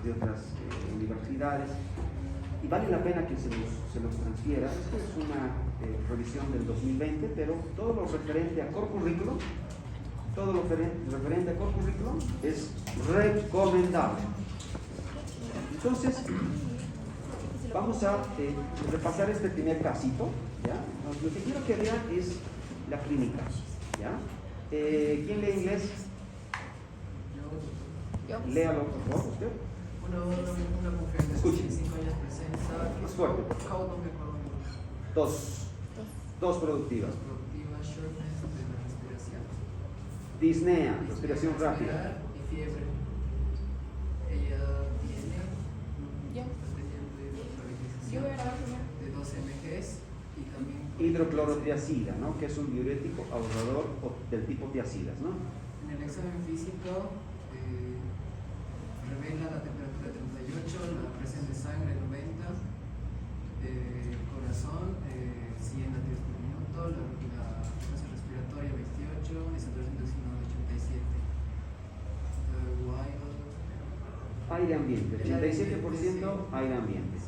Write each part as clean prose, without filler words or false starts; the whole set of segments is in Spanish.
de otras universidades, y vale la pena que se los transfiera. Esta es una revisión del 2020, pero todo lo referente a core curriculum, es recomendable. Entonces, vamos a repasar este primer casito, ¿ya? Lo que quiero que vean es la clínica, ¿ya? ¿Quién lee inglés? Yo. Léalo, por favor, usted. Una conferencia Escuche. de 5 años presenta Más fuerte. How long economy. Dos productivas. Productiva, shortness de la respiración. Disnea, respiración rápida. Respirar y fiebre. Ella tiene Yo. expediente de Yo rehabilitación voy a grabar primero. de 12 mgs y también Hidroclorotiazida, ¿no? Que es un diurético ahorrador del tipo tiazidas, ¿no? en el examen físico revela la temperatura 38, la presión de sangre 90, corazón 100 latidos por minuto, la frecuencia respiratoria 28 y saturación de oxígeno 87. Aire ambiente, 87% aire ambiente.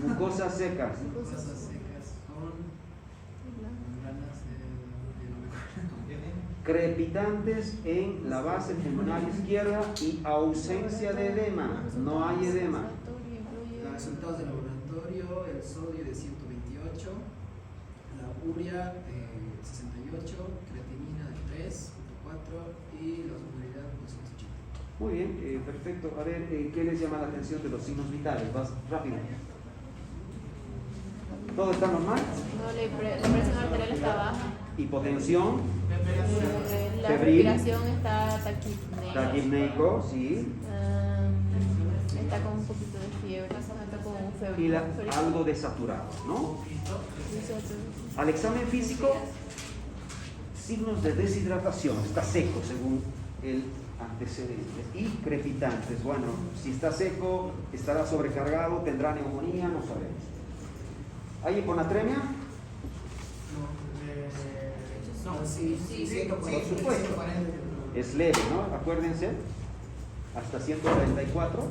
Mucosas secas, Mucosas secas con membranas crepitantes en la base pulmonar izquierda y ausencia de edema, no hay edema. Los resultados del laboratorio: el sodio de 128, la urea de 68, creatinina de 3.4 y la osmolalidad de 280. Muy bien, perfecto. A ver, ¿qué les llama la atención de los signos vitales? Vas rápido. ¿Todo está normal? No, la presión arterial está baja. Hipotensión, La Febril. respiración está taquipneico, sí. Está con un poquito de fiebre. Está con un febril. Y algo desaturado, ¿no? Al examen físico, signos de deshidratación, está seco según el antecedente. Y crepitantes, bueno, si está seco, estará sobrecargado, tendrá neumonía, no sabemos. ¿Hay hiponatremia? No, sí, Por supuesto. Es leve, ¿no? Acuérdense, hasta 144.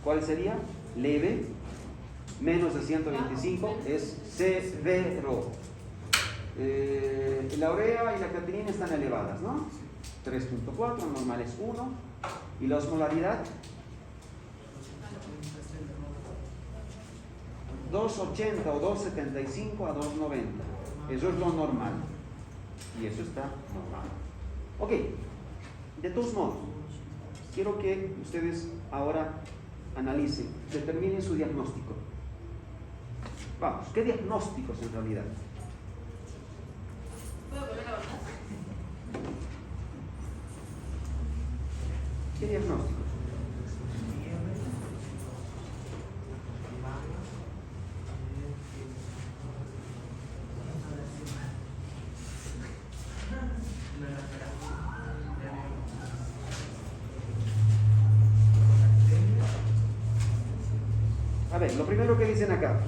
¿Cuál sería? Leve. Menos de 125 es severo. La urea y la creatinina están elevadas, ¿no? 3.4, normal es 1. ¿Y la osmolaridad? 280 o 275 a 290. Eso es lo normal. Y eso está normal. Ok. De todos modos, quiero que ustedes ahora analicen, determinen su diagnóstico. Vamos, ¿qué diagnósticos en realidad? ¿Qué diagnósticos? A ver, lo primero que dicen acá,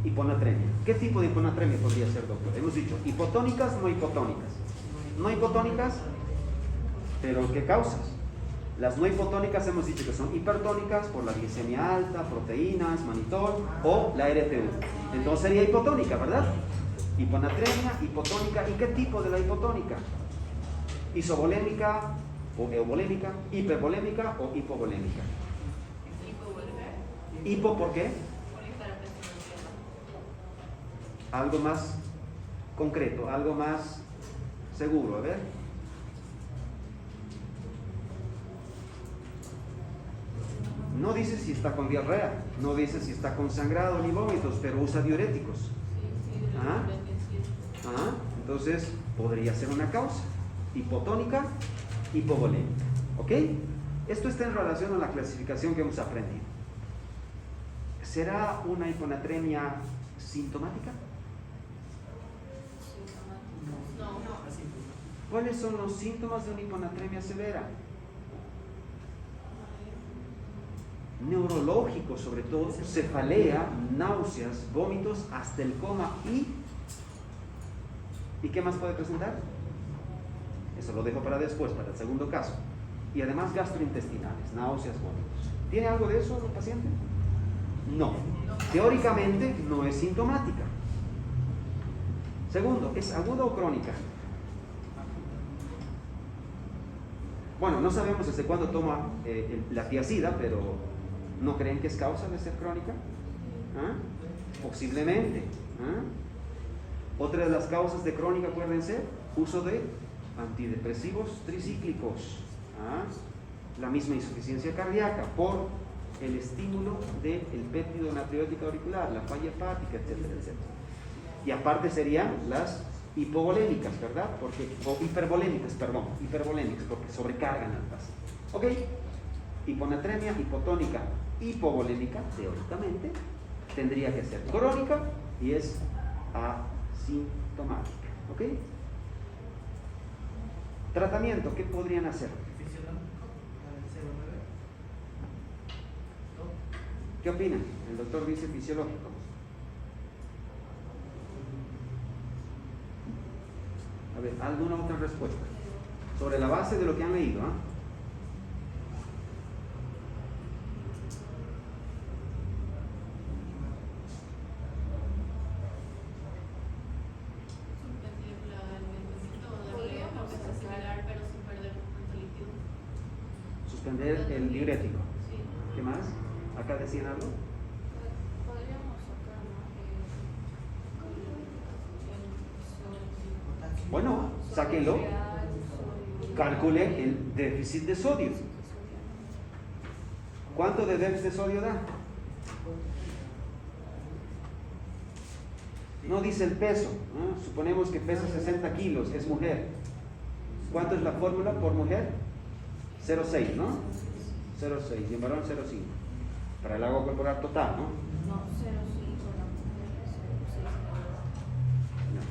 hiponatremia. ¿Qué tipo de hiponatremia podría ser, doctor? Hemos dicho hipotónicas, no hipotónicas. No hipotónicas, pero ¿qué causas? Las no hipotónicas hemos dicho que son hipertónicas por la glicemia alta, proteínas, manitol o la RTU. Entonces sería hipotónica, ¿verdad? Hiponatremia, hipotónica. ¿Y qué tipo de la hipotónica? Isovolémica o euvolémica, hipervolémica o hipovolémica. ¿Hipo por qué? Algo más concreto, algo más seguro, a ver. No dice si está con diarrea, no dice si está con sangrado ni vómitos, pero usa diuréticos. Entonces podría ser una causa hipotónica, hipovolémica. ¿Ok? Esto está en relación a la clasificación que hemos aprendido. ¿Será una hiponatremia sintomática? ¿Cuáles son los síntomas de una hiponatremia severa? Neurológico, sobre todo, cefalea, náuseas, vómitos, hasta el coma. ¿Y qué más puede presentar? eso lo dejo para después, para el segundo caso. Y además gastrointestinales, náuseas, vómitos. ¿Tiene algo de eso el paciente? No. Teóricamente no es sintomática. Segundo, ¿es aguda o crónica? Bueno, no sabemos desde cuándo toma la tiazida, pero ¿no creen que es causa de ser crónica? ¿Ah? Posiblemente. ¿Ah? Otra de las causas de crónica, acuérdense, uso de antidepresivos tricíclicos. ¿Ah? La misma insuficiencia cardíaca por el estímulo del péptido natriótico auricular, la falla hepática, etcétera, etcétera. Y aparte serían las hipovolémicas, ¿verdad? O hipervolémicas, porque sobrecargan al paciente. ¿Ok? Hiponatremia hipotónica hipovolémica, teóricamente, tendría que ser crónica y es asintomática. ¿Ok? Tratamiento, ¿qué podrían hacer? ¿Qué opinan? El doctor dice fisiológico. A ver, ¿alguna otra respuesta? Sobre la base de lo que han leído, ¿ah? Suspender el diurético. ¿Qué más? ¿Acá decían algo? Podríamos sacar, ¿no? Bueno, sáquenlo. Calcule el déficit de sodio. ¿Cuánto de déficit de sodio da? No dice el peso, ¿no? Suponemos que pesa 60 kilos, es mujer. ¿Cuánto es la fórmula por mujer? 0,6, ¿no? 0,6 y en varón 0,5. Para el agua corporal total, ¿no? No, 0,5 la mujer, 0,6 la No.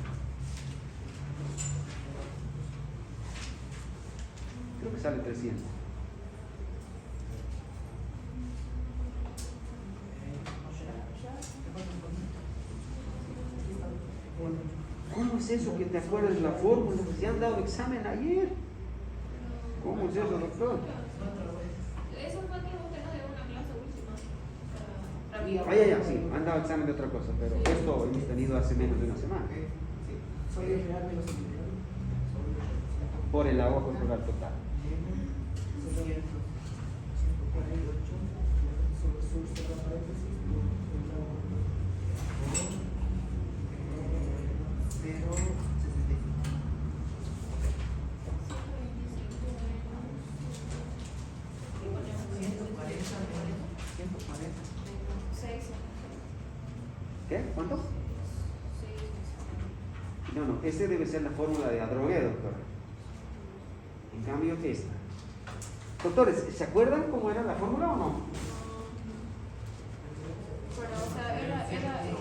Creo que sale 300. ¿Cómo es eso que te acuerdas de la fórmula? ¿Se han dado examen ayer? ¿Cómo es eso, doctor? Eso fue que usted nos dio una clase última. Ya, sí, han dado examen de otra cosa, pero esto hemos tenido hace menos de una semana. Por el agua corporal total. ¿Qué? ¿Cuánto? No, ese debe ser la fórmula de Adrogué, doctor. En cambio, esta. Doctores, ¿se acuerdan cómo era la fórmula o no? Bueno, o sea, era el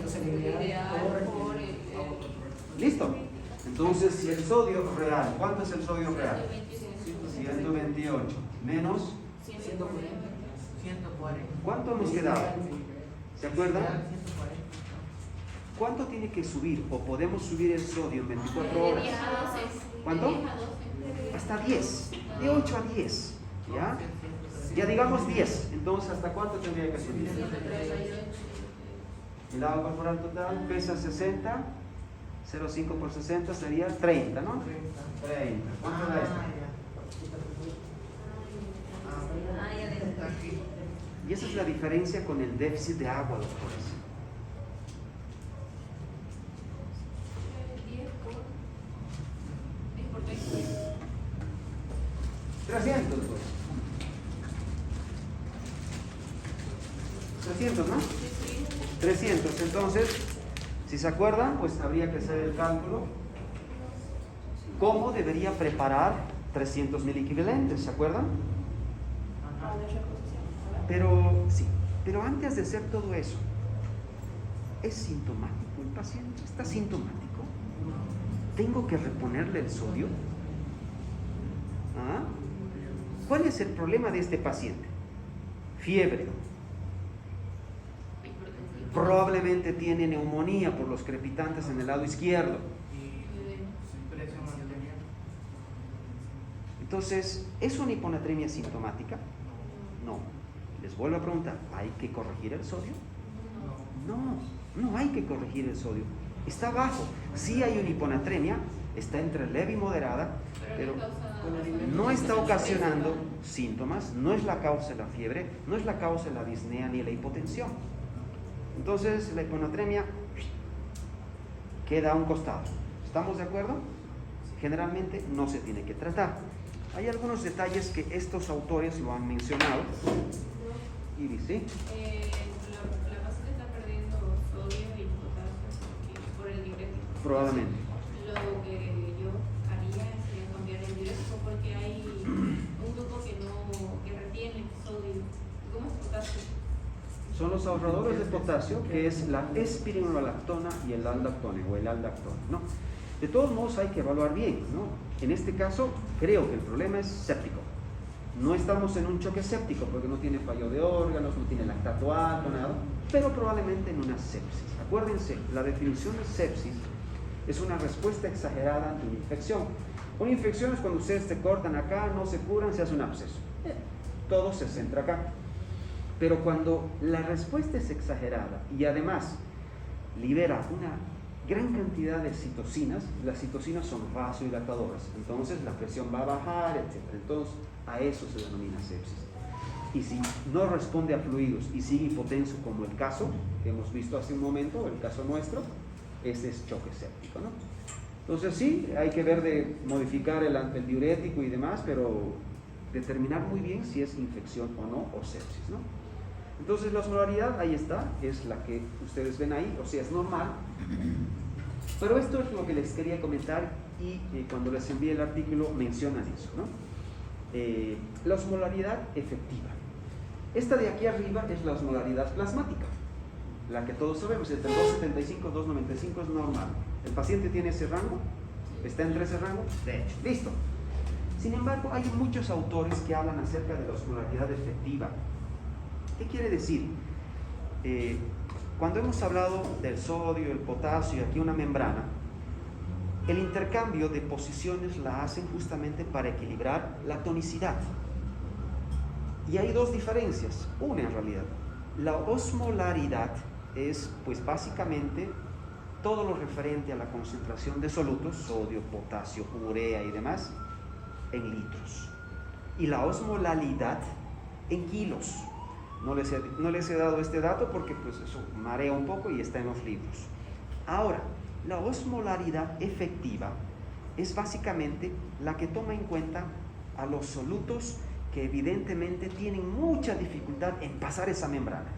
sodio ideal por el ¿Listo? Entonces, si el sodio real, ¿cuánto es el sodio real? 128 menos 140. ¿cuánto nos quedaba? ¿Se acuerdan? ¿Cuánto tiene que subir o podemos subir el sodio en 24 horas? ¿Cuánto? Hasta 10, de 8 a 10, ¿ya? Ya digamos 10, entonces ¿hasta cuánto tendría que subir? El agua corporal total pesa 60, 0,5 por 60 sería 30, ¿no? 30. ¿Cuánto da esto? Y esa es la diferencia con el déficit de agua, doctores. 300, pues. 300, ¿no? 300, entonces, si se acuerdan, pues habría que hacer el cálculo. ¿Cómo debería preparar 300.000 equivalentes? ¿Se acuerdan? Pero, sí, pero antes de hacer todo eso, ¿es sintomático el paciente? ¿Está sintomático? ¿Tengo que reponerle el sodio? ¿Ah? ¿Cuál es el problema de este paciente? Fiebre. Probablemente tiene neumonía por los crepitantes en el lado izquierdo. Entonces, ¿es una hiponatremia sintomática? No. Les vuelvo a preguntar, ¿hay que corregir el sodio? No hay que corregir el sodio. Está bajo. Sí hay una hiponatremia, está entre leve y moderada, pero no está ocasionando síntomas, no es la causa de la fiebre, no es la causa de la disnea ni la hipotensión. Entonces, la hiponatremia queda a un costado. ¿Estamos de acuerdo? Generalmente no se tiene que tratar. Hay algunos detalles que estos autores lo han mencionado. Y dice, La paciente está perdiendo sodio y potasio por el diurético. probablemente. Lo que yo haría sería cambiar el diurético porque hay un grupo que retiene sodio. ¿Cómo es potasio? Son los ahorradores de potasio, que es la espironolactona y el aldactone, o el aldactone, ¿no? De todos modos hay que evaluar bien, ¿no? En este caso, creo que el problema es séptico. No estamos en un choque séptico porque no tiene fallo de órganos, no tiene lactato alto, nada, pero probablemente en una sepsis. Acuérdense, la definición de sepsis es una respuesta exagerada ante una infección. Una infección es cuando ustedes se cortan acá, no se curan, se hace un absceso. Todo se centra acá. Pero cuando la respuesta es exagerada y además libera una gran cantidad de citocinas, las citocinas son vasodilatadoras, entonces la presión va a bajar, etc. Entonces a eso se denomina sepsis. Y si no responde a fluidos y sigue hipotenso, como el caso que hemos visto hace un momento, el caso nuestro, ese es choque séptico, ¿no? Entonces sí, hay que ver de modificar el diurético y demás, pero determinar muy bien si es infección o no, o sepsis, ¿no? Entonces la osmolaridad, ahí está, es la que ustedes ven ahí, o sea, es normal. Pero esto es lo que les quería comentar y cuando les envié el artículo mencionan eso, ¿no? La osmolaridad efectiva. Esta de aquí arriba es la osmolaridad plasmática, la que todos sabemos, entre 275 y 295 es normal. ¿El paciente tiene ese rango? ¿Está entre ese rango? De hecho, listo. Sin embargo, hay muchos autores que hablan acerca de la osmolaridad efectiva. ¿Qué quiere decir? Cuando hemos hablado del sodio, el potasio y aquí una membrana, el intercambio de posiciones la hacen justamente para equilibrar la tonicidad. Y hay dos diferencias, una en realidad. La osmolaridad es pues básicamente todo lo referente a la concentración de solutos, sodio, potasio, urea y demás, en litros. Y la osmolalidad en kilos. No les he dado este dato porque pues eso marea un poco y está en los libros. Ahora, la osmolaridad efectiva es básicamente la que toma en cuenta a los solutos que evidentemente tienen mucha dificultad en pasar esa membrana.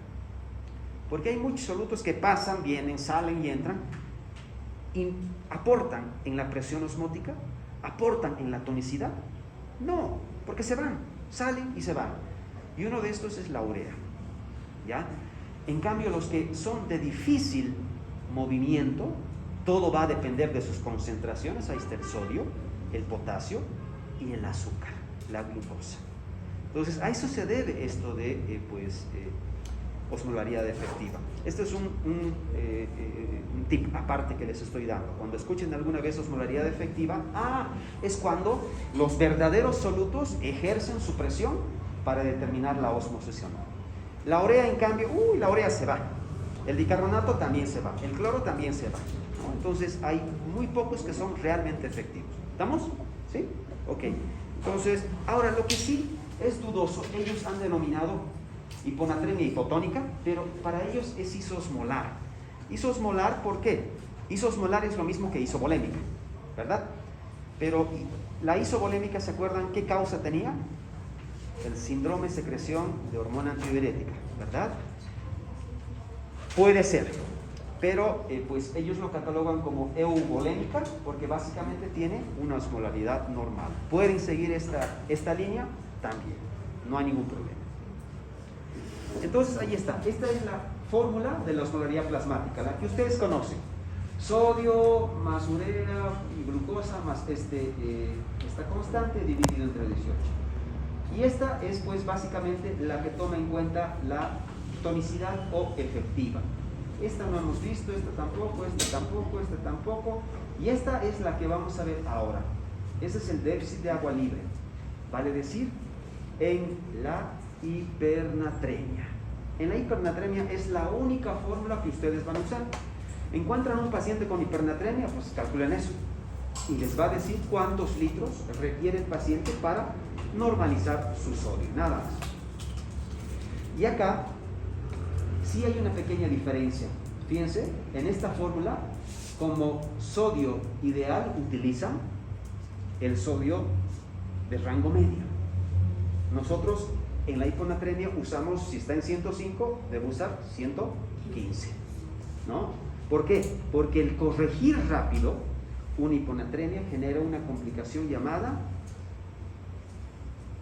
Porque hay muchos solutos que pasan, vienen, salen y entran y aportan en la presión osmótica, aportan en la tonicidad. No, porque se van, salen y se van. Y uno de estos es la urea, ¿ya? En cambio, los que son de difícil movimiento, todo va a depender de sus concentraciones. Ahí está el sodio, el potasio y el azúcar, la glucosa. Entonces, a eso se debe esto de, osmolaridad efectiva. Este es un tip aparte que les estoy dando. Cuando escuchen alguna vez osmolaridad efectiva, es cuando los verdaderos solutos ejercen su presión para determinar la ósmosis. La urea, en cambio, la urea se va. El bicarbonato también se va. El cloro también se va, ¿no? Entonces, hay muy pocos que son realmente efectivos. ¿Estamos? ¿Sí? Ok. Entonces, ahora lo que sí es dudoso, ellos han denominado hiponatremia hipotónica, pero para ellos es isosmolar. Isosmolar, ¿por qué? Isosmolar es lo mismo que isovolémica, ¿verdad? Pero la isovolémica, ¿se acuerdan qué causa tenía? El síndrome de secreción de hormona antidiurética, ¿verdad? Puede ser, pero pues ellos lo catalogan como euvolémica porque básicamente tiene una osmolaridad normal. Pueden seguir esta línea también, no hay ningún problema. Entonces ahí está, esta es la fórmula de la osmolaridad plasmática, la que ustedes conocen. Sodio más urea y glucosa más esta constante dividido entre 18. Y esta es pues básicamente la que toma en cuenta la tonicidad o efectiva. Esta no hemos visto, esta tampoco, esta tampoco, esta tampoco. Y esta es la que vamos a ver ahora. Ese es el déficit de agua libre. vale decir, en la hipernatremia. En la hipernatremia es la única fórmula que ustedes van a usar. Encuentran un paciente con hipernatremia, pues calculen eso y les va a decir cuántos litros requiere el paciente para normalizar su sodio, nada más. Y acá sí hay una pequeña diferencia. Fíjense, en esta fórmula, como sodio ideal, utilizan el sodio de rango medio. Nosotros en la hiponatremia usamos, si está en 105, debe usar 115, ¿no? ¿Por qué? Porque el corregir rápido una hiponatremia genera una complicación llamada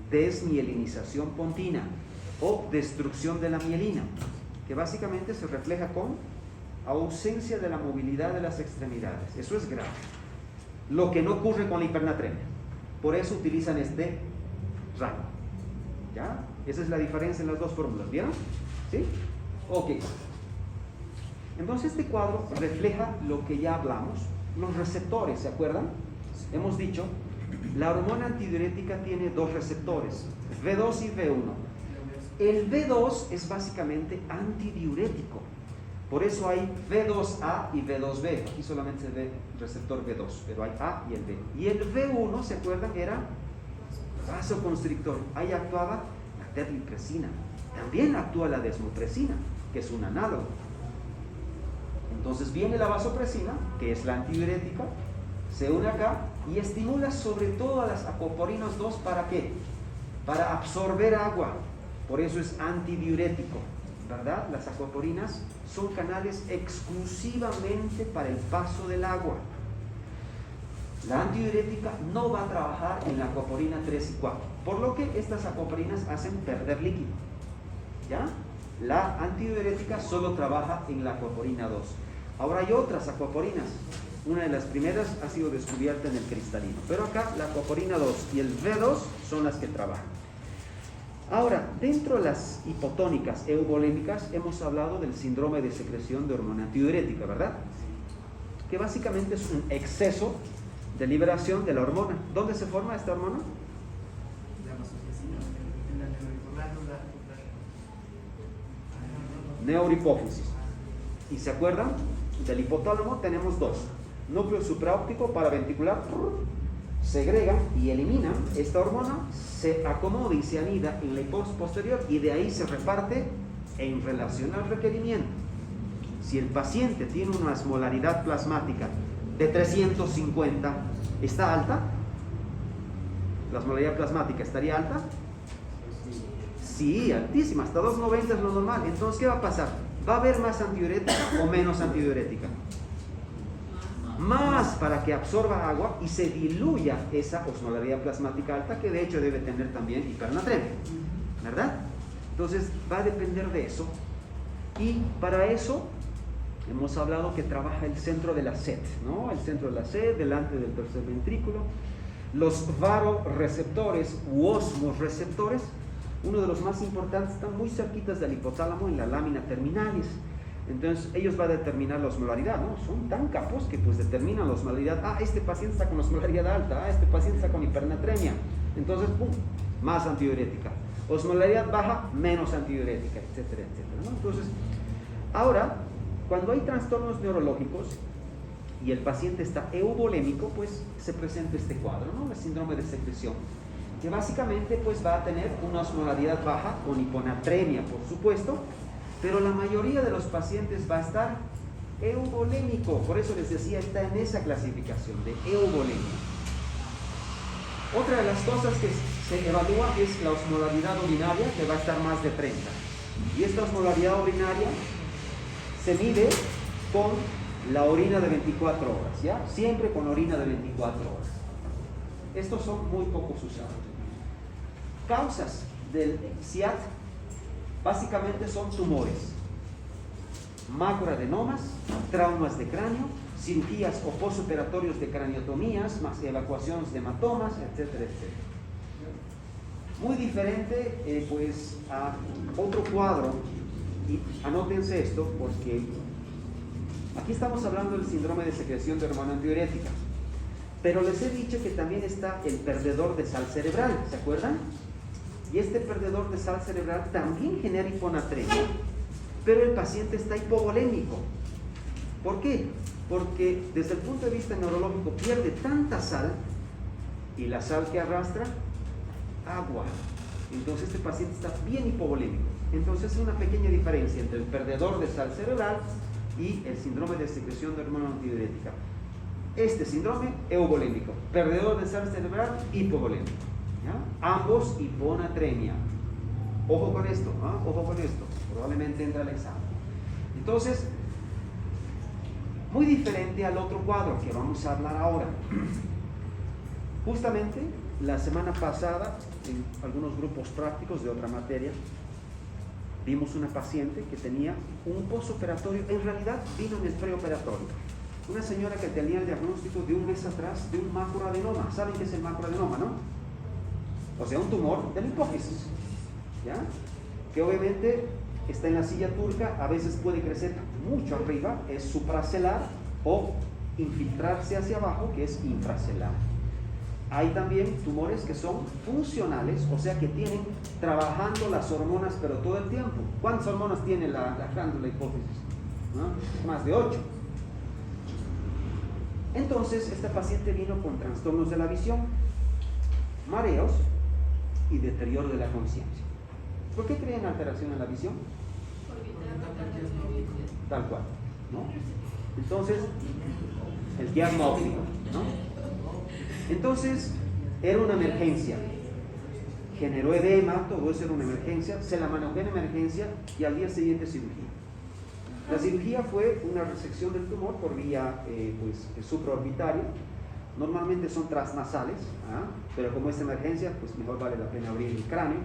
desmielinización pontina o destrucción de la mielina, que básicamente se refleja con ausencia de la movilidad de las extremidades. Eso es grave. Lo que no ocurre con la hipernatremia. Por eso utilizan este rango. ¿Ya? Esa es la diferencia en las dos fórmulas. ¿Vieron? ¿Sí? Ok. Entonces este cuadro refleja lo que ya hablamos. Los receptores, ¿se acuerdan? Hemos dicho, la hormona antidiurética tiene dos receptores, V2 y V1. El V2 es básicamente antidiurético. Por eso hay V2A y V2B. Aquí solamente se ve el receptor V2, pero hay A y el B. Y el V1, ¿se acuerdan? Era vasoconstrictor. Ahí actuaba la terlipresina. También actúa la desmopresina, que es un análogo. Entonces viene la vasopresina, que es la antidiurética, se une acá y estimula sobre todo a las acomporinas 2. ¿Para qué? Para absorber agua. Por eso es antidiurético, ¿verdad? Las acomporinas son canales exclusivamente para el paso del agua. La antidiurética no va a trabajar en la acoporina 3 y 4, por lo que estas acoporinas hacen perder líquido. ¿Ya? La antidiurética solo trabaja en la acoporina 2. Ahora hay otras acoporinas. Una de las primeras ha sido descubierta en el cristalino, pero acá la acoporina 2 y el V2 son las que trabajan. Ahora, dentro de las hipotónicas eubolémicas hemos hablado del síndrome de secreción de hormona antidiurética, ¿verdad? Que básicamente es un exceso de liberación de la hormona. ¿Dónde se forma esta hormona? Neurohipófisis. ¿Y se acuerdan? Del hipotálamo tenemos dos. Núcleo supraóptico paraventricular segrega y elimina esta hormona, se acomoda y se anida en la hipófisis posterior y de ahí se reparte en relación al requerimiento. Si el paciente tiene una osmolaridad plasmática de 350, ¿está alta? ¿La osmolaridad plasmática estaría alta? Sí, altísima, hasta 290 es lo normal. Entonces, ¿qué va a pasar? ¿Va a haber más antidiurética o menos antidiurética? Más, para que absorba agua y se diluya esa osmolaridad plasmática alta, que de hecho debe tener también hipernatremia, ¿verdad? Entonces va a depender de eso, y para eso hemos hablado que trabaja el centro de la sed, ¿no? El centro de la sed, delante del tercer ventrículo. Los varoreceptores u osmoreceptores, uno de los más importantes, están muy cerquitas del hipotálamo, en la lámina terminalis. Entonces ellos van a determinar la osmolaridad, ¿no? Son tan capos que pues determinan la osmolaridad. Ah, este paciente está con osmolaridad alta, ah, este paciente está con hipernatremia. Entonces, ¡pum!, más antidiurética. Osmolaridad baja, menos antidiurética, etcétera, etcétera, ¿no? Entonces, ahora, cuando hay trastornos neurológicos y el paciente está eubolémico, pues se presenta este cuadro, ¿no? El síndrome de secreción, que básicamente pues va a tener una osmolaridad baja con hiponatremia, por supuesto, pero la mayoría de los pacientes va a estar eubolémico. Por eso les decía, está en esa clasificación de eubolemia. Otra de las cosas que se evalúa es la osmolaridad urinaria, que va a estar más de 30. Y esta osmolaridad urinaria se mide con la orina de 24 horas, ¿ya? Siempre con orina de 24 horas. Estos son muy pocos usados. Causas del SIAD básicamente son tumores, macroadenomas, traumas de cráneo, cirugías o postoperatorios de craniotomías, más evacuaciones de hematomas, etcétera, etcétera. Muy diferente pues a otro cuadro, y anótense esto porque aquí estamos hablando del síndrome de secreción de hormona antidiurética. Pero les he dicho que también está el perdedor de sal cerebral, ¿se acuerdan? Y este perdedor de sal cerebral también genera hiponatremia, pero el paciente está hipovolémico. ¿Por qué? Porque desde el punto de vista neurológico pierde tanta sal, y la sal que arrastra, agua. Entonces este paciente está bien hipovolémico. Entonces es una pequeña diferencia entre el perdedor de sal cerebral y el síndrome de secreción de hormona antidiurética. Este síndrome, euvolémico. Perdedor de sal cerebral, hipovolémico. ¿Ya? Ambos hiponatremia. Ojo con esto, ¿eh? Ojo con esto. Probablemente entra al examen. Entonces, muy diferente al otro cuadro que vamos a hablar ahora. Justamente la semana pasada, en algunos grupos prácticos de otra materia, vimos una paciente que tenía un postoperatorio, en realidad vino en el preoperatorio. Una señora que tenía el diagnóstico de un mes atrás de un macroadenoma. ¿Saben qué es el macroadenoma, no? O sea, un tumor de la hipófisis, ¿ya? Que obviamente está en la silla turca, a veces puede crecer mucho arriba, es supracelar, o infiltrarse hacia abajo, que es infracelar. Hay también tumores que son funcionales, o sea que tienen trabajando las hormonas, pero todo el tiempo. ¿Cuántas hormonas tiene la glándula hipófisis? ¿No? Más de 8. Entonces, esta paciente vino con trastornos de la visión, mareos y deterioro de la conciencia. ¿Por qué creen alteración en la visión? Porque está afectando la visión. Tal cual, ¿no? Entonces, el diagnóstico, ¿no? Entonces, era una emergencia. Generó edema, todo eso era una emergencia, se la manejó en emergencia y al día siguiente cirugía. La cirugía fue una resección del tumor por vía supraorbitaria. Normalmente son transnasales, pero como es emergencia, pues mejor vale la pena abrir el cráneo.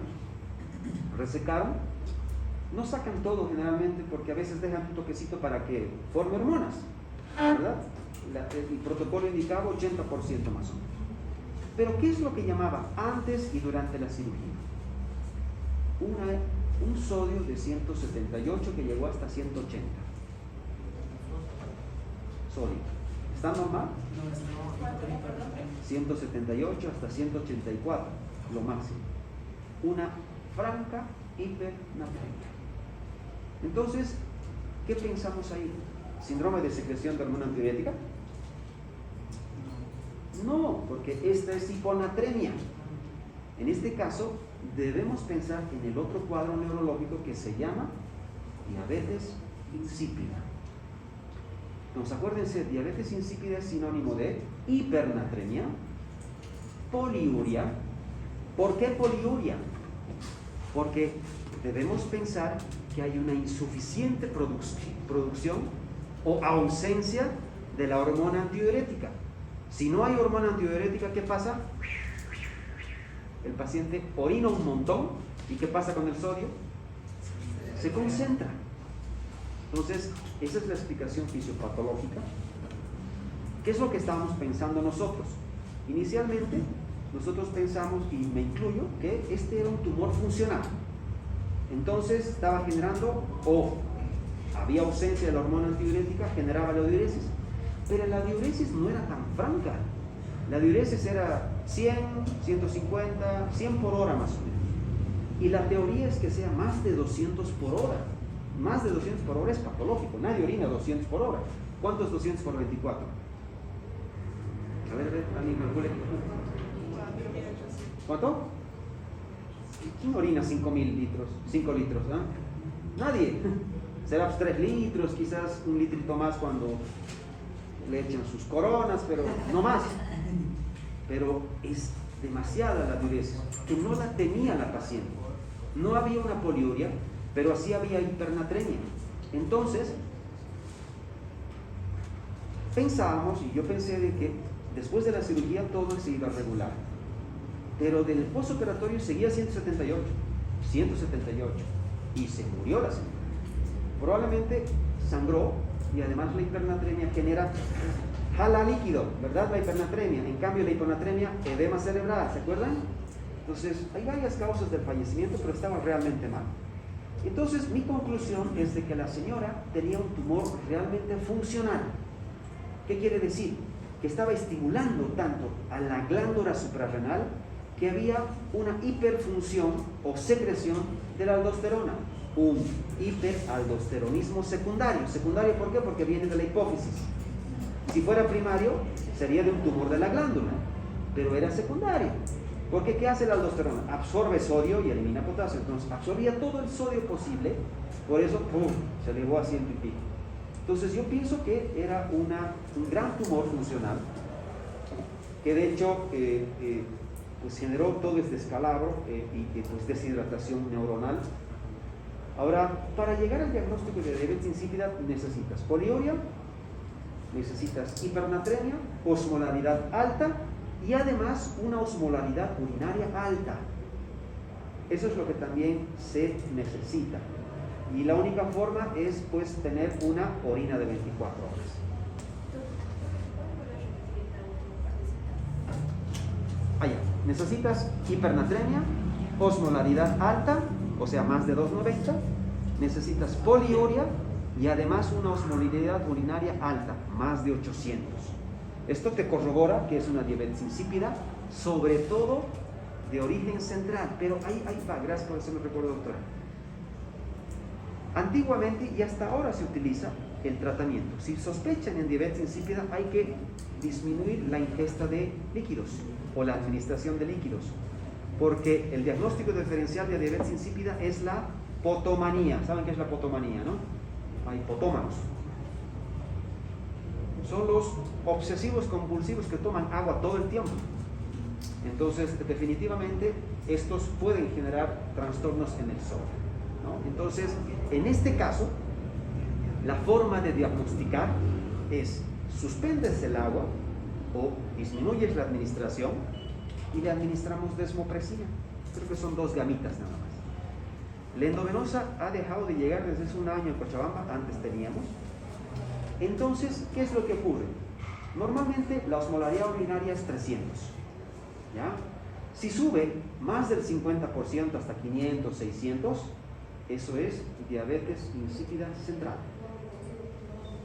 Resecaron. No sacan todo generalmente porque a veces dejan un toquecito para que forme hormonas, ¿verdad? El protocolo indicaba 80% más o menos. Pero ¿qué es lo que llamaba antes y durante la cirugía? Un sodio de 178 que llegó hasta 180. Sodio. ¿Está normal? 178 hasta 184, lo máximo. Una franca hipernatremia. Entonces, ¿qué pensamos ahí? ¿Síndrome de secreción de hormona antidiurética? No, porque esta es hiponatremia. En este caso, debemos pensar en el otro cuadro neurológico que se llama diabetes insípida. Entonces, acuérdense, diabetes insípida es sinónimo de hipernatremia, poliuria. ¿Por qué poliuria? Porque debemos pensar que hay una insuficiente producción o ausencia de la hormona antidiurética. Si no hay hormona antidiurética, ¿qué pasa? El paciente orina un montón. ¿Y qué pasa con el sodio? Se concentra. Entonces, esa es la explicación fisiopatológica. ¿Qué es lo que estábamos pensando nosotros? Inicialmente, nosotros pensamos, y me incluyo, que este era un tumor funcional. Entonces, estaba generando, había ausencia de la hormona antidiurética, generaba la diuresis. Pero la diuresis no era tan franca. La diuresis era 100, 150, 100 por hora más o menos. Y la teoría es que sea más de 200 por hora. Más de 200 por hora es patológico. Nadie orina 200 por hora. ¿Cuánto es 200 por 24? A ver, alguien calcule. ¿Cuánto? ¿Quién orina 5.000 litros? 5 litros, ¿eh? Nadie. Será 3 litros, quizás un litrito más cuando le echan sus coronas, pero no más. Pero es demasiada la diuresis, que no la tenía la paciente. No había una poliuria, pero sí había hipernatremia. Entonces, pensábamos, y yo pensé de que después de la cirugía todo se iba a regular. Pero del postoperatorio seguía 178, y se murió la señora. Probablemente sangró, y además la hipernatremia genera jala líquido, ¿verdad? La hipernatremia. En cambio, la hiponatremia, edema cerebral, ¿se acuerdan? Entonces, hay varias causas del fallecimiento, pero estaba realmente mal. Entonces, mi conclusión es de que la señora tenía un tumor realmente funcional. ¿Qué quiere decir? que estaba estimulando tanto a la glándula suprarrenal que había una hiperfunción o secreción de la aldosterona, un hiperaldosteronismo secundario. ¿Secundario por qué? Porque viene de la hipófisis. Si fuera primario, sería de un tumor de la glándula, pero era secundario. Porque ¿qué hace la aldosterona? Absorbe sodio y elimina potasio. Entonces absorbía todo el sodio posible, por eso ¡pum!, se elevó a 100 y pico. Entonces yo pienso que era un gran tumor funcional, que de hecho pues generó todo este descalabro y pues deshidratación neuronal. Ahora, para llegar al diagnóstico de diabetes insípida necesitas poliuria, necesitas hipernatremia, osmolaridad alta y además una osmolaridad urinaria alta. Eso es lo que también se necesita. Y la única forma es pues tener una orina de 24 horas. Allá, necesitas hipernatremia, osmolaridad alta, o sea más de 290, necesitas poliuria y además una osmolaridad urinaria alta, más de 800. Esto te corrobora que es una diabetes insípida, sobre todo de origen central, pero ahí va, gracias por hacerme recuerdo, doctora. Antiguamente y hasta ahora se utiliza el tratamiento. Si sospechan en diabetes insípida, hay que disminuir la ingesta de líquidos o la administración de líquidos, porque el diagnóstico diferencial de diabetes insípida es la potomanía. ¿Saben qué es la potomanía, no? Hay potómanos. Son los obsesivos compulsivos que toman agua todo el tiempo. Entonces, definitivamente, estos pueden generar trastornos en el sodio, ¿no? Entonces, en este caso, la forma de diagnosticar es suspendes el agua o disminuyes la administración y le administramos desmopresina. Creo que son 2 gamitas nada más. La endovenosa ha dejado de llegar desde hace un año en Cochabamba, antes teníamos. Entonces, ¿qué es lo que ocurre? Normalmente la osmolaridad urinaria es 300, ¿ya? Si sube más del 50% hasta 500, 600, eso es diabetes insípida central.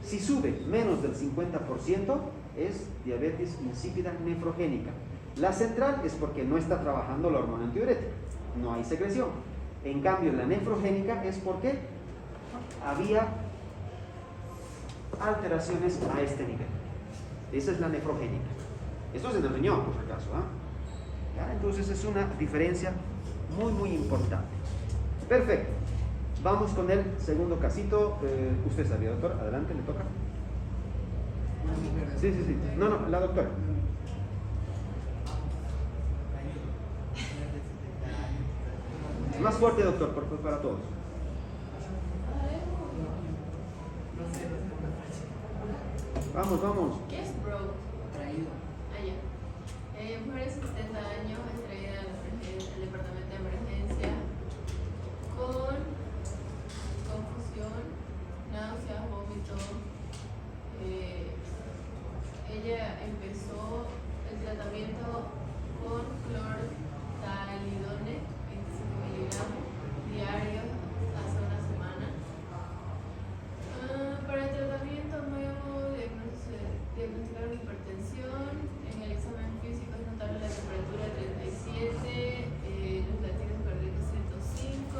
Si sube menos del 50%, es diabetes insípida nefrogénica. La central es porque no está trabajando la hormona antidiurética, no hay secreción. En cambio, la nefrogénica es porque había alteraciones a este nivel. Esa es la nefrogénica. Esto es en el riñón, por si acaso, ¿ya? Entonces es una diferencia muy importante. Perfecto. Vamos con el segundo casito. Usted sabía, doctor. Adelante, le toca. Sí. No, la doctora. Más fuerte, doctor, para todos. Vamos. ¿Qué es Broke? Traído. Mujer de 70 años, extraída al departamento de emergencia con confusión, náuseas, vómitos. Ella empezó el tratamiento con clortalidone, 25 miligramos diarios hace una semana. Para el tratamiento nuevo diagnosticaron hipertensión. En el examen físico es notable la temperatura 37, los latidos cardíacos 105,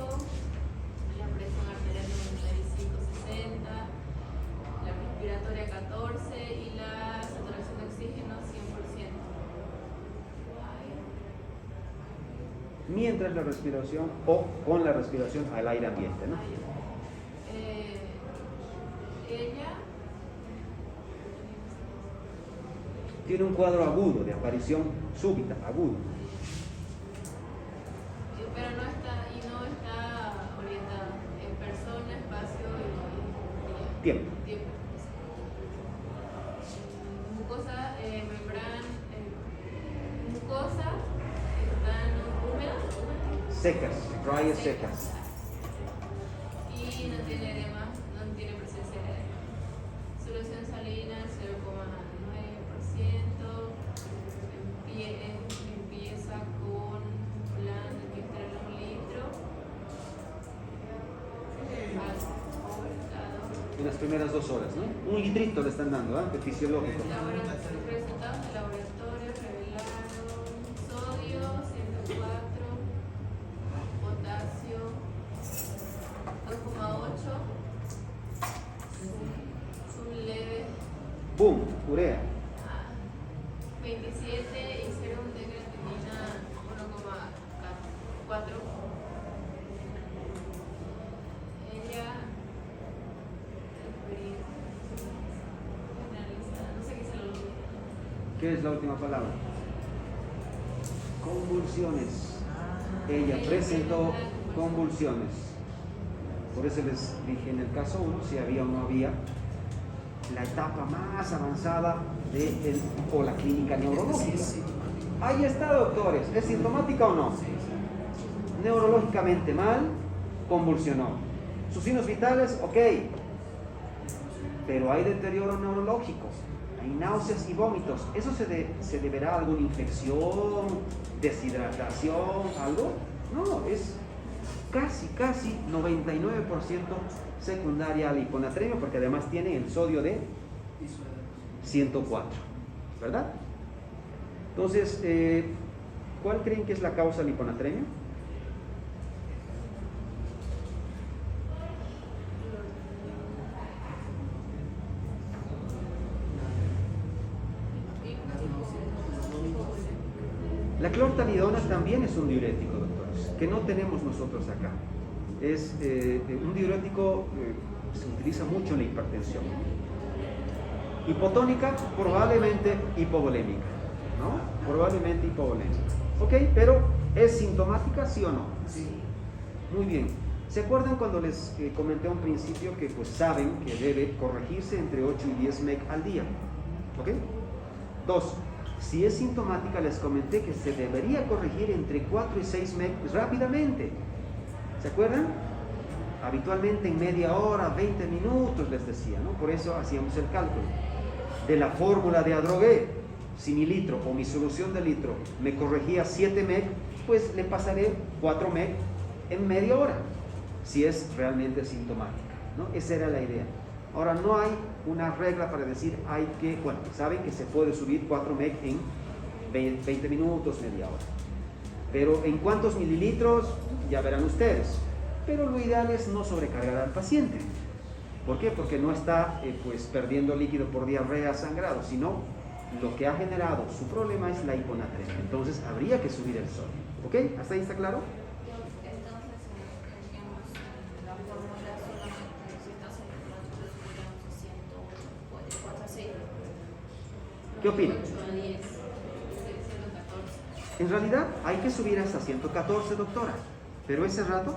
la presión arterial 95-60, la respiratoria 14 y la saturación de oxígeno 100%. Mientras la respiración o con la respiración al aire ambiente, ¿no? Ella tiene un cuadro agudo de aparición súbita, agudo. pero no está orientada en persona, espacio y Tiempo. Mucosa, membrana, mucosa, están húmedas. Secas, dry secas. Y no tiene edema, no tiene presencia de edema. Solución salina 0,9%. Empieza con un plan de extraer 1 litro. primeras 2 horas, ¿no? Un litrito le están dando, de fisiológico. Los resultados de laboratorio revelaron sodio 104, potasio 2,8, un leve ¡Boom! Urea. 27 y serum de creatinina 1,4. Ella generalizada, no sé qué se lo olvidó. ¿Qué es la última palabra? Convulsiones. Ella presentó convulsiones. Por eso les dije en el caso 1 si había o no había la etapa más avanzada o la clínica neurológica. Ahí está, doctores. ¿Es sintomática o no? Neurológicamente mal, convulsionó. Sus signos vitales, ok. Pero hay deterioro neurológico. Hay náuseas y vómitos. ¿Eso se deberá a alguna infección, deshidratación, algo? No, es casi 99% secundaria a la hiponatremia, porque además tiene el sodio de 104, ¿verdad? Entonces, ¿cuál creen que es la causa de la hiponatremia? La clortalidona también es un diurético, doctores, que no tenemos nosotros acá. Es un diurético se utiliza mucho en la hipertensión. Hipotónica, probablemente hipovolémica, ¿no? Probablemente hipovolémica. Ok, pero ¿es sintomática, sí o no? Sí. Muy bien. ¿Se acuerdan cuando les comenté a un principio que pues saben que debe corregirse entre 8 y 10 mEq al día? ¿Ok? 2. Si es sintomática, les comenté que se debería corregir entre 4 y 6 mEq rápidamente. ¿Se acuerdan? Habitualmente en media hora, 20 minutos les decía, ¿no? Por eso hacíamos el cálculo. De la fórmula de Adrogué, si mi litro o mi solución de litro me corregía 7 mEq, pues le pasaré 4 mEq en media hora, si es realmente sintomática, ¿no? Esa era la idea. Ahora, no hay una regla para decir bueno, saben que se puede subir 4 mEq en 20 minutos, media hora. Pero en cuántos mililitros, ya verán ustedes. Pero lo ideal es no sobrecargar al paciente. ¿Por qué? Porque no está pues perdiendo líquido por diarrea, sangrado, sino lo que ha generado su problema es la hiponatremia. Entonces habría que subir el sodio. ¿Ok? ¿Hasta ahí está claro? Entonces, digamos, la fórmula solamente si estás en el rango de 108, puede 4 a 6. ¿Qué opina? 8 a 10, 114. En realidad hay que subir hasta 114, doctora. ¿Pero ese rato?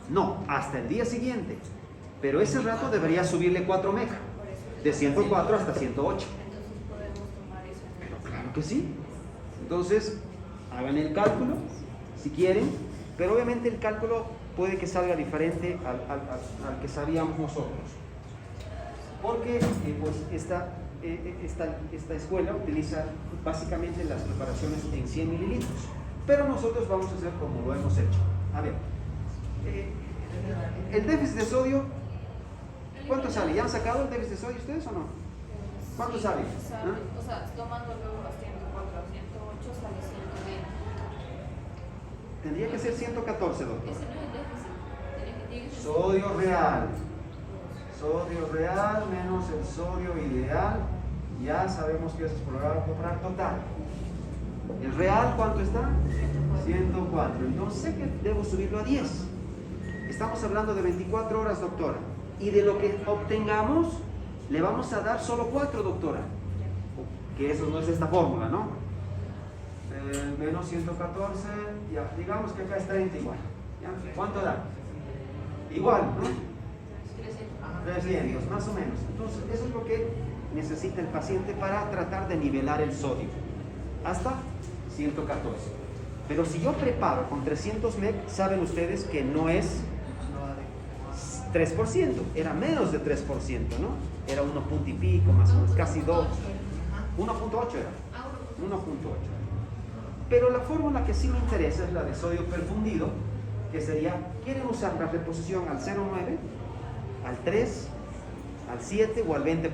No, hasta el día siguiente. Pero ese rato debería subirle 4 mEq. De 104 hasta 108. Entonces podemos tomar eso. Pero claro que sí. Entonces, hagan el cálculo, si quieren. Pero obviamente el cálculo puede que salga diferente al que sabíamos nosotros. Porque pues esta escuela utiliza básicamente las preparaciones en 100 mililitros. Pero nosotros vamos a hacer como lo hemos hecho. A ver, el déficit de sodio, ¿cuánto sale? ¿Ya han sacado el déficit de sodio ustedes o no? ¿Cuánto sale? ¿Ah? O sea, tomando luego los 104 a 108 sale 120. Tendría que ser 114, doctor. Ese no es el déficit. Tiene que ser Sodio real. Sodio real menos el sodio ideal. Ya sabemos que eso es por total. ¿El real cuánto está? 104. Entonces sé que debo subirlo a 10. Estamos hablando de 24 horas, doctora. Y de lo que obtengamos, le vamos a dar solo 4, doctora. Que eso no es esta fórmula, ¿no? Menos 114, ya, digamos que acá es 30 igual. ¿Ya? ¿Cuánto da? Igual, ¿no? 300, más o menos. Entonces, eso es lo que necesita el paciente para tratar de nivelar el sodio. Hasta 114. Pero si yo preparo con 300 mEq, saben ustedes que no es 3%, era menos de 3%, ¿no? Era 1 punto y pico, más o menos, casi 2. 1.8 era. 1.8. Pero la fórmula que sí me interesa es la de sodio perfundido, que sería, quieren usar la reposición al 0,9, al 3 al 7 o al 20%.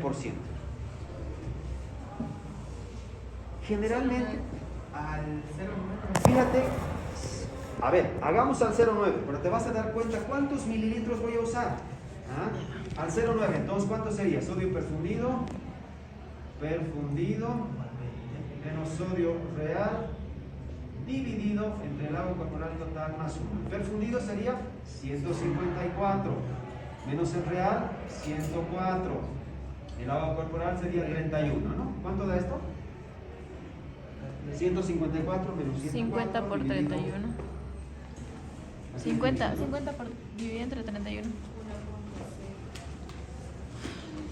Generalmente, Al 0,9. fíjate, a ver, hagamos al 0,9, pero te vas a dar cuenta cuántos mililitros voy a usar. ¿Ah? Al 0,9, entonces, ¿cuánto sería? Sodio perfundido menos sodio real dividido entre el agua corporal total más 1. El perfundido sería 154 menos el real 104. El agua corporal sería 31, ¿no? ¿Cuánto da esto? 154 menos 104 50 por dividido- 31. Así 50 dividido. por dividido entre 31.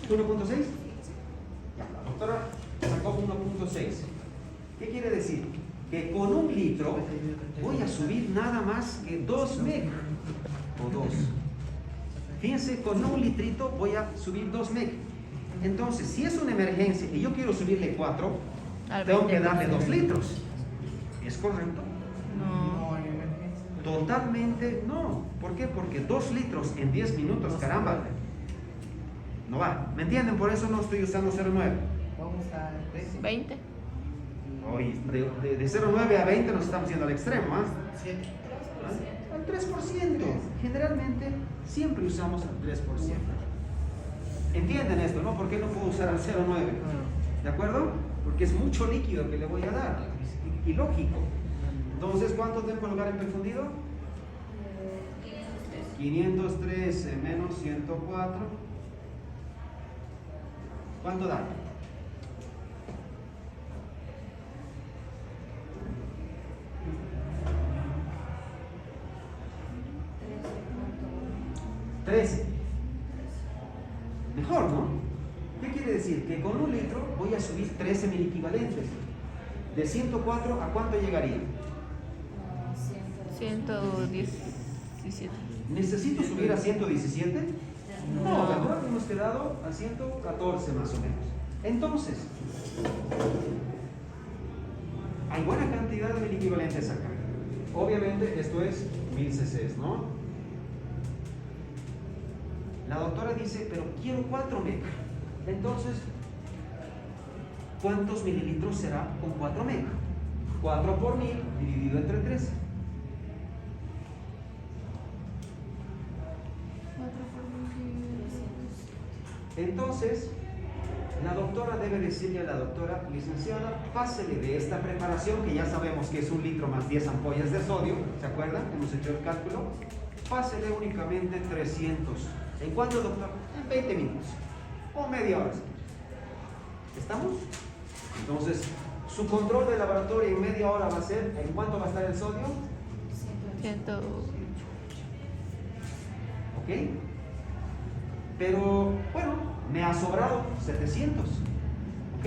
1.6. Ya, la doctora sacó 1.6. ¿Qué quiere decir? Que con un litro voy a subir nada más que 2 meg o 2. Fíjense, con un litrito voy a subir 2 meg. Entonces, si es una emergencia y yo quiero subirle 4, Al tengo que 20%. darle 2 litros. ¿Es correcto? No. Totalmente no. ¿Por qué? Porque 2 litros en 10 minutos, caramba. No va. ¿Me entienden? Por eso no estoy usando 0,9. Vamos a 20. Hoy, de 0,9 a 20 nos estamos yendo al extremo, ¿ah? 7. Al 3%. Generalmente siempre usamos al 3%. ¿Entienden esto, no? ¿Por qué no puedo usar al 0,9? ¿De acuerdo? Porque es mucho líquido que le voy a dar. Ilógico. Entonces, ¿cuánto tengo que colocar en perfundido? 513 menos 104. ¿Cuánto da? ¿13? Mejor, ¿no? ¿Qué quiere decir? Que con un litro voy a subir 13 miliquivalentes. De 104 a cuánto llegaría? 117. ¿Necesito subir a 117? No, ¿verdad? Hemos quedado a 114 más o menos. Entonces, hay buena cantidad de miliquivalentes acá. Obviamente esto es 1000 cc, ¿no? La doctora dice, pero quiero 4 meg. Entonces, ¿cuántos mililitros será con 4 meg? 4 por 1000 dividido entre 13. 4 por 1.300. Entonces, la doctora debe decirle a la doctora, licenciada, pásele de esta preparación, que ya sabemos que es 1 litro más 10 ampollas de sodio, ¿se acuerdan? Hemos hecho el cálculo. Pásele únicamente 300. ¿En cuánto, doctor? En 20 minutos. O media hora. ¿Estamos? Entonces, su control de laboratorio en media hora va a ser, ¿en cuánto va a estar el sodio? 100. ¿Ok? Pero, bueno, me ha sobrado 700. ¿Ok?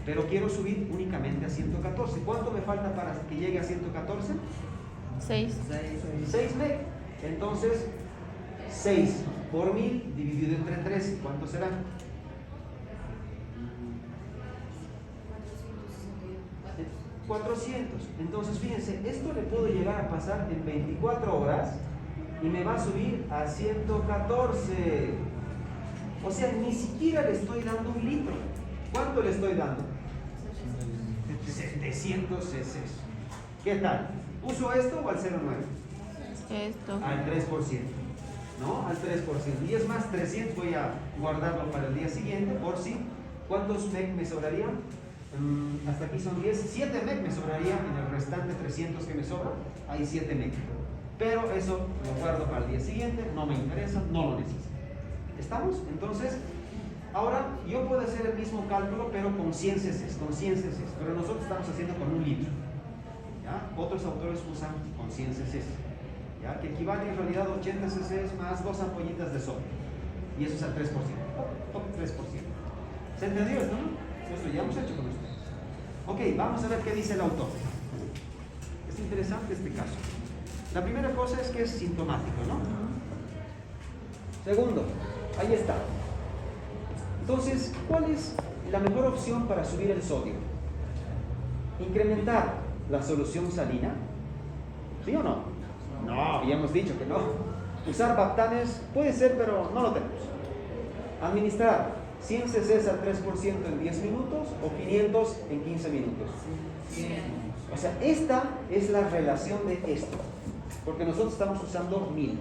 Pero quiero subir únicamente a 114. ¿Cuánto me falta para que llegue a 114? 6. 6 meg. Entonces, 6 por 1000 dividido entre 13. ¿Cuánto será? 400. Entonces, fíjense, esto le puedo llegar a pasar en 24 horas y me va a subir a 114. O sea, ni siquiera le estoy dando 1 litro. ¿Cuánto le estoy dando? 700 cc. ¿Qué tal? ¿Uso esto o al 0,9? Esto. Al 3%. ¿No? Al 3%. Y es más, 300 voy a guardarlo para el día siguiente, por si. ¿Cuántos meg me sobrarían? Hasta aquí son 10. 7 meg me sobraría en el restante 300 que me sobra. Hay 7 meg. Pero eso lo guardo para el día siguiente. No me interesa, no lo necesito. ¿Estamos? Entonces, ahora yo puedo hacer el mismo cálculo, pero con 100 cc. Con 100 cc. Pero nosotros estamos haciendo con 1 litro. ¿Ya? Otros autores usan con 100 cc. ¿Ya? Que equivale en realidad a 80 cc más 2 ampollitas de sodio. Y eso es al 3%. 3%. ¿Se entendió esto, no? Eso ya hemos hecho con ustedes. Ok, vamos a ver qué dice el autor. Es interesante este caso. La primera cosa es que es sintomático, ¿no? Segundo, ahí está. Entonces, ¿cuál es la mejor opción para subir el sodio? ¿Incrementar la solución salina? ¿Sí o no? No, ya hemos dicho que no. Usar baptanes puede ser, pero no lo tenemos. Administrar 100 cc al 3% en 10 minutos o 500 en 15 minutos. O sea, esta es la relación de esto, porque nosotros estamos usando 1000,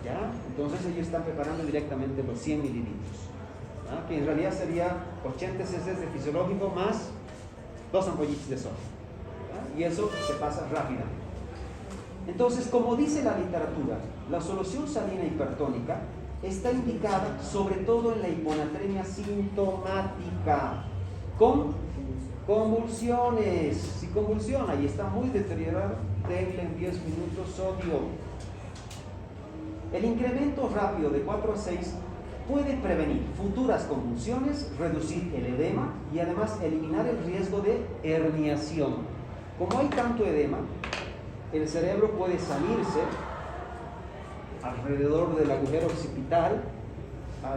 ¿ya? Entonces ellos están preparando directamente los 100 mililitros, ¿ya? Que en realidad sería 80 cc de fisiológico más 2 ampollitas de sodio, ¿ya? Y eso se pasa rápidamente. Entonces, como dice la literatura, la solución salina hipertónica está indicada sobre todo en la hiponatremia sintomática, con convulsiones. Si convulsiona y está muy deteriorado, denle en 10 minutos sodio. El incremento rápido de 4 a 6 puede prevenir futuras convulsiones, reducir el edema y además eliminar el riesgo de herniación. Como hay tanto edema, el cerebro puede salirse alrededor del agujero occipital,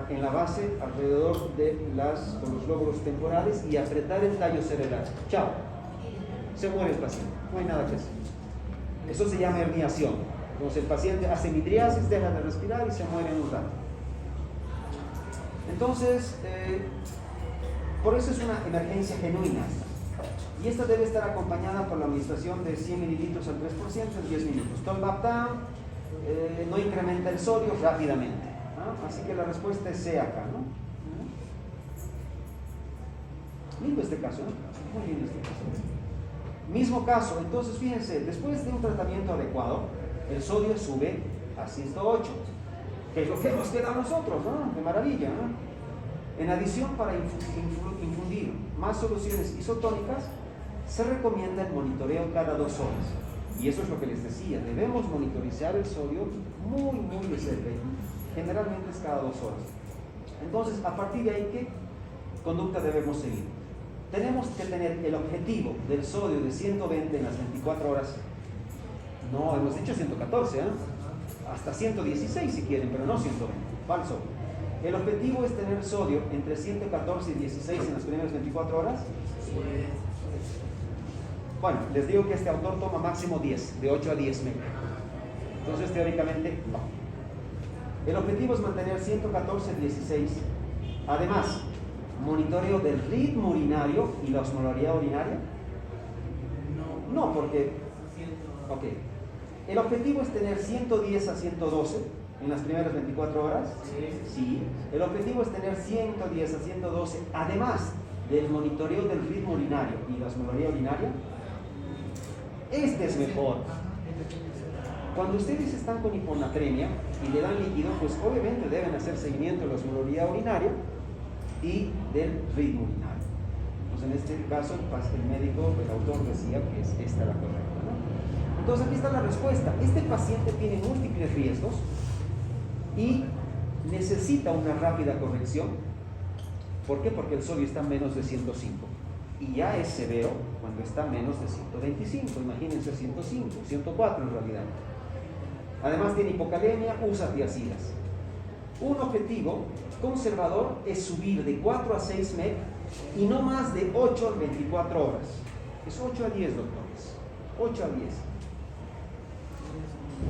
en la base, alrededor de los lóbulos temporales y apretar el tallo cerebral. Chao. Se muere el paciente. No hay nada que hacer. Eso se llama herniación. Entonces el paciente hace midriasis, deja de respirar y se muere en un rato. Entonces, por eso es una emergencia genuina. Y esta debe estar acompañada por la administración de 100 mililitros al 3% en 10 minutos. Tolvaptan no incrementa el sodio rápidamente, ¿no? Así que la respuesta es C acá, ¿no? Lindo este caso, ¿no? Muy lindo este caso. Mismo caso, entonces fíjense, después de un tratamiento adecuado, el sodio sube a 108, que es lo que nos queda a nosotros, ¿no? De maravilla, ¿no? En adición, para infundir más soluciones isotónicas, se recomienda el monitoreo cada 2 horas. Y eso es lo que les decía, debemos monitorizar el sodio muy de cerca. Generalmente es cada 2 horas. Entonces, a partir de ahí, ¿qué conducta debemos seguir? Tenemos que tener el objetivo del sodio de 120 en las 24 horas. No, hemos dicho 114, ¿eh? Hasta 116 si quieren, pero no 120. Falso. El objetivo es tener sodio entre 114 y 16 en las primeras 24 horas. Bueno, les digo que este autor toma máximo 10, de 8 a 10 mega. Entonces, teóricamente, no. El objetivo es mantener 114 a 16. Además, monitoreo del ritmo urinario y la osmolaridad urinaria. No, porque... Ok. El objetivo es tener 110 a 112 en las primeras 24 horas. Sí. El objetivo es tener 110 a 112, además del monitoreo del ritmo urinario y la osmolaridad urinaria. Este es mejor. Cuando ustedes están con hiponatremia y le dan líquido, pues obviamente deben hacer seguimiento de la osmolaridad urinaria y del ritmo urinario. Pues en este caso, el médico, el autor decía que es esta la correcta, ¿no? Entonces aquí está la respuesta. Este paciente tiene múltiples riesgos y necesita una rápida corrección. ¿Por qué? Porque el sodio está menos de 105. Y ya es severo cuando está menos de 125, imagínense 105, 104 en realidad. Además tiene hipocalemia, usa tiazidas. Un objetivo conservador es subir de 4 a 6 mEq y no más de 8 a 24 horas. Es 8 a 10, doctores. 8 a 10.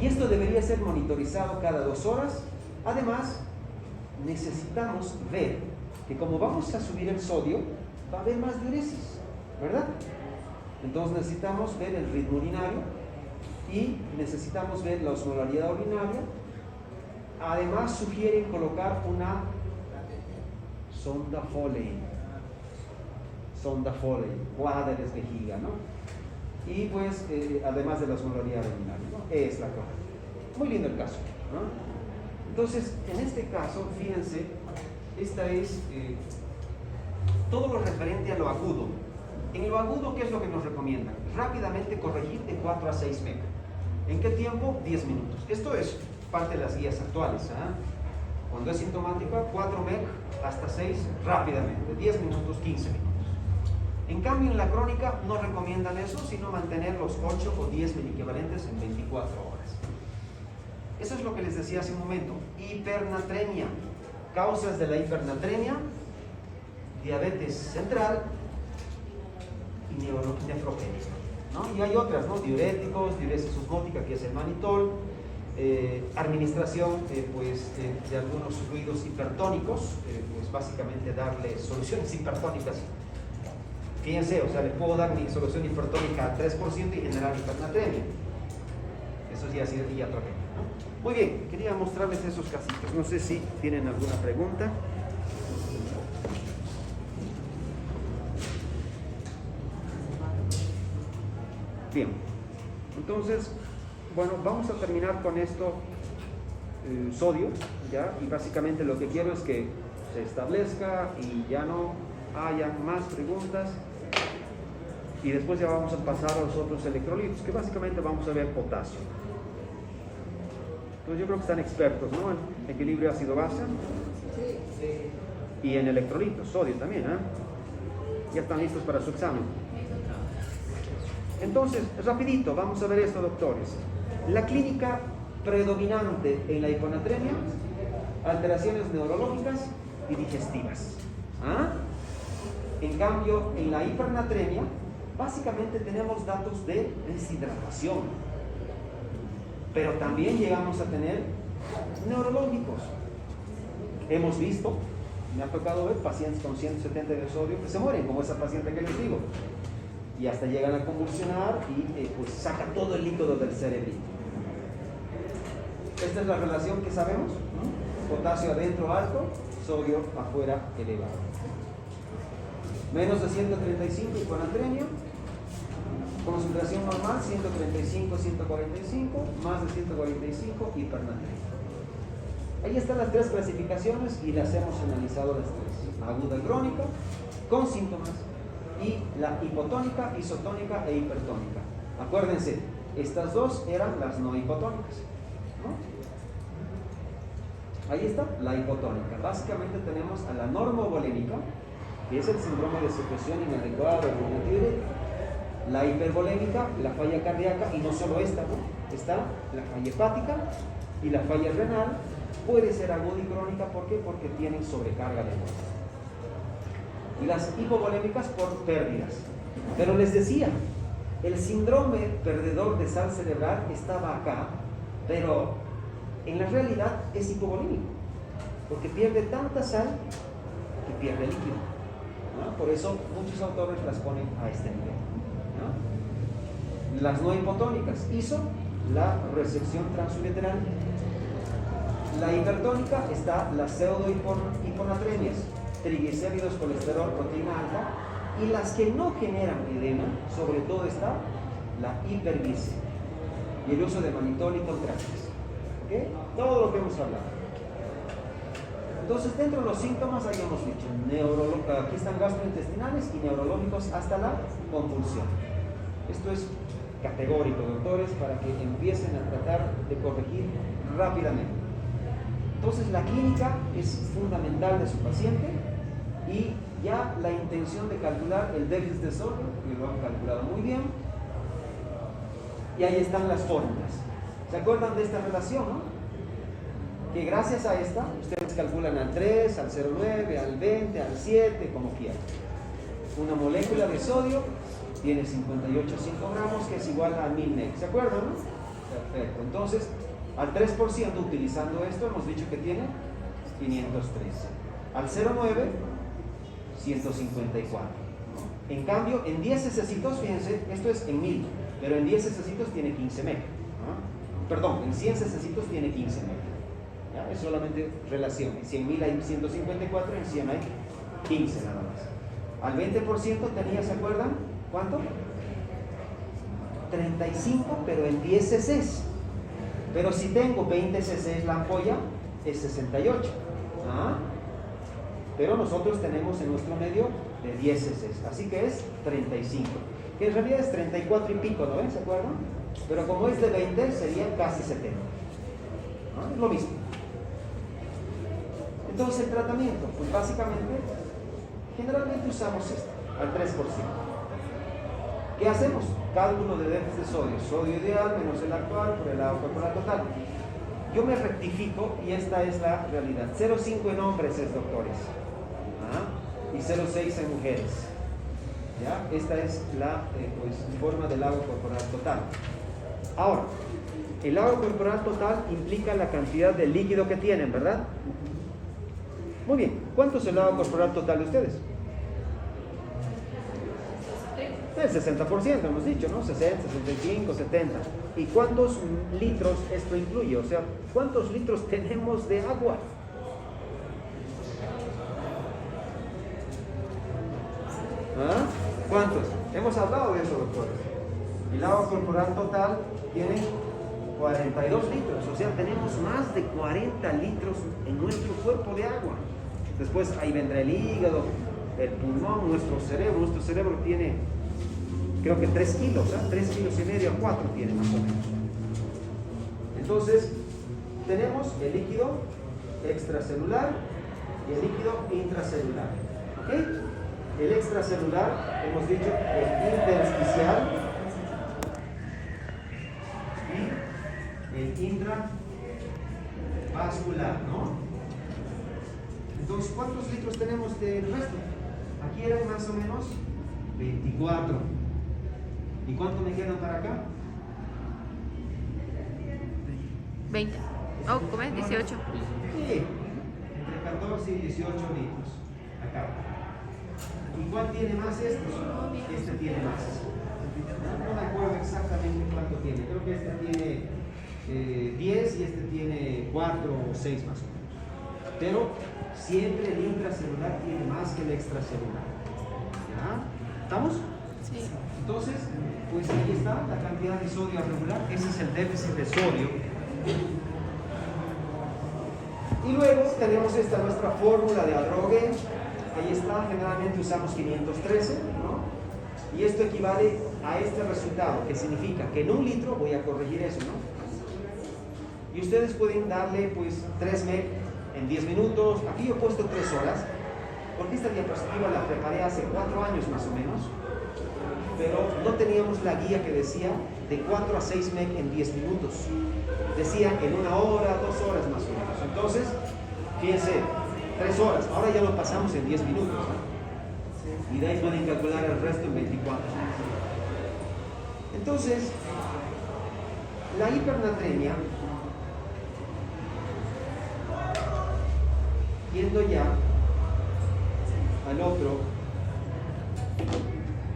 Y esto debería ser monitorizado cada 2 horas. Además, necesitamos ver que como vamos a subir el sodio, va a haber más diuresis, ¿verdad? Entonces necesitamos ver el ritmo urinario y necesitamos ver la osmolaridad urinaria. Además sugieren colocar una sonda Foley, cuádres vejiga, ¿no? Y pues además de la osmolaridad urinaria, ¿no? Es la correcta. Muy lindo el caso, ¿no? Entonces, en este caso, fíjense, esta es todo lo referente a lo agudo. En lo agudo, ¿qué es lo que nos recomiendan? Rápidamente corregir de 4 a 6 mEq. ¿En qué tiempo? 10 minutos. Esto es parte de las guías actuales, ¿eh? Cuando es sintomática, 4 mEq hasta 6 rápidamente, 10 minutos, 15 minutos. En cambio, en la crónica no recomiendan eso, sino mantener los 8 o 10 miliequivalentes en 24 horas. Eso es lo que les decía hace un momento. Hipernatremia. Causas de la hipernatremia: diabetes central y nefropenia, ¿no? Y hay otras, ¿no? Diuréticos, diuresis osmótica, que es el manitol, administración de algunos fluidos hipertónicos, pues básicamente darle soluciones hipertónicas. Fíjense, o sea, le puedo dar mi solución hipertónica al 3% y generar hipernatremia. Eso ya sería otro ejemplo, ¿no? Muy bien, quería mostrarles esos casitos. No sé si tienen alguna pregunta. Bien, entonces, bueno, vamos a terminar con esto, sodio, ¿ya? Y básicamente lo que quiero es que se establezca y ya no haya más preguntas. Y después ya vamos a pasar a los otros electrolitos, que básicamente vamos a ver potasio. Entonces yo creo que están expertos, ¿no? En equilibrio ácido-base y en electrolitos, sodio también, ¿eh? Ya están listos para su examen. Entonces, rapidito, vamos a ver esto, doctores. La clínica predominante en la hiponatremia, alteraciones neurológicas y digestivas. ¿Ah? En cambio, en la hipernatremia, básicamente tenemos datos de deshidratación, pero también llegamos a tener neurológicos. Hemos visto, me ha tocado ver pacientes con 170 de sodio que se mueren, como esa paciente que les digo, y hasta llegan a convulsionar y pues saca todo el líquido del cerebro. Esta es la relación que sabemos, ¿no? Potasio adentro alto, sodio afuera elevado. Menos de 135 hiponatremia, concentración normal 135, 145, más de 145 hipernatremia. Ahí están las tres clasificaciones y las hemos analizado las tres: aguda y crónica, con síntomas, y la hipotónica, isotónica e hipertónica. Acuérdense, estas dos eran las no hipotónicas, ¿no? Ahí está la hipotónica. Básicamente tenemos a la normovolémica, que es el síndrome de secreción inadecuada del diurético, la hipervolémica, la falla cardíaca, y no solo esta, ¿no? Está la falla hepática y la falla renal. Puede ser aguda y crónica, ¿por qué? Porque tienen sobrecarga de nuevo. Y las hipovolémicas por pérdidas. Pero les decía, el síndrome perdedor de sal cerebral estaba acá, pero en la realidad es hipovolémico, porque pierde tanta sal que pierde líquido, ¿no? Por eso muchos autores las ponen a este nivel, ¿no? Las no hipotónicas, ISO, la resección transureteral. La hipertónica está las pseudo-hiponatremias, triglicéridos, colesterol, proteína alta, y las que no generan edema, sobre todo está la hiperglicemia y el uso de manitol y contrastes. ¿Okay? Todo lo que hemos hablado. Entonces, dentro de los síntomas habíamos dicho, aquí están gastrointestinales y neurológicos hasta la convulsión. Esto es categórico, doctores, para que empiecen a tratar de corregir rápidamente. Entonces, la clínica es fundamental de su paciente, y ya la intención de calcular el déficit de sodio, que lo han calculado muy bien, y ahí están las fórmulas. ¿Se acuerdan de esta relación, no? Que gracias a esta, ustedes calculan al 3, al 0,9, al 20, al 7, como quieran. Una molécula de sodio tiene 58,5 gramos, que es igual a 1000 nec. ¿Se acuerdan, no? Perfecto. Entonces, al 3%, utilizando esto, hemos dicho que tiene 513. Al 0,9, 154. ¿No? En cambio, en 10 cecesitos, fíjense, esto es en 1000, pero en 10 cecesitos tiene 15 mec. ¿No? Perdón, en 100 cecesitos tiene 15 mec. ¿Ya? Es solamente relación. En 100.000 hay 154, en 100 hay 15 nada más. Al 20% tenía, ¿se acuerdan? ¿Cuánto? 35, pero en 10 ccs. Pero si tengo 20 cc la ampolla, es 68. ¿Ah? Pero nosotros tenemos en nuestro medio de 10 cc, así que es 35. Que en realidad es 34 y pico, ¿no? ¿Se acuerdan? Pero como es de 20, sería casi 70. ¿No? Es lo mismo. Entonces, el tratamiento, pues básicamente, generalmente usamos esto, al 3%. ¿Qué hacemos? Cálculo de déficit de sodio. Sodio ideal menos el actual por el agua corporal total. Yo me rectifico y esta es la realidad. 0,5 en hombres es, doctores. ¿Ah? Y 0,6 en mujeres. ¿Ya? Esta es la forma del agua corporal total. Ahora, el agua corporal total implica la cantidad de líquido que tienen, ¿verdad? Muy bien. ¿Cuánto es el agua corporal total de ustedes? El 60%, hemos dicho, ¿no? 60, 65, 70. ¿Y cuántos litros esto incluye? O sea, ¿cuántos litros tenemos de agua? ¿Ah? ¿Cuántos? Hemos hablado de eso, doctores. El agua corporal total tiene 42 litros, o sea, tenemos más de 40 litros en nuestro cuerpo de agua. Después ahí vendrá el hígado, el pulmón, nuestro cerebro. Nuestro cerebro tiene, creo que 3 kilos, ¿eh? 3 kilos y medio a 4 tiene más o menos. Entonces, tenemos el líquido extracelular y el líquido intracelular. ¿Ok? El extracelular, hemos dicho, el intersticial y el intravascular, ¿no? Entonces, ¿cuántos litros tenemos del resto? Aquí eran más o menos 24. ¿Y cuánto me quedan para acá? 20. Oh, ¿cómo es? 18. Sí, entre 14 y 18 litros. Acá. ¿Y cuál tiene más estos? Este tiene más. No me acuerdo exactamente cuánto tiene. Creo que este tiene 10 y este tiene 4 o 6 más o menos. Pero siempre el intracelular tiene más que el extracelular. ¿Ya? ¿Estamos? Sí. Entonces, pues ahí está la cantidad de sodio regular. Ese es el déficit de sodio. Y luego tenemos esta nuestra fórmula de Adrogué. Ahí está, generalmente usamos 513, ¿no? Y esto equivale a este resultado, que significa que en un litro, voy a corregir eso, ¿no? Y ustedes pueden darle pues 3 ml en 10 minutos. Aquí yo he puesto 3 horas, porque esta diapositiva la preparé hace 4 años más o menos, pero no teníamos la guía que decía de 4 a 6 ml en 10 minutos. Decía en 1 hora, 2 horas más o menos. Entonces, fíjense, 3 horas, ahora ya lo pasamos en 10 minutos, ¿no? Y de ahí pueden calcular el resto en 24. Entonces, la hipernatremia, yendo ya al otro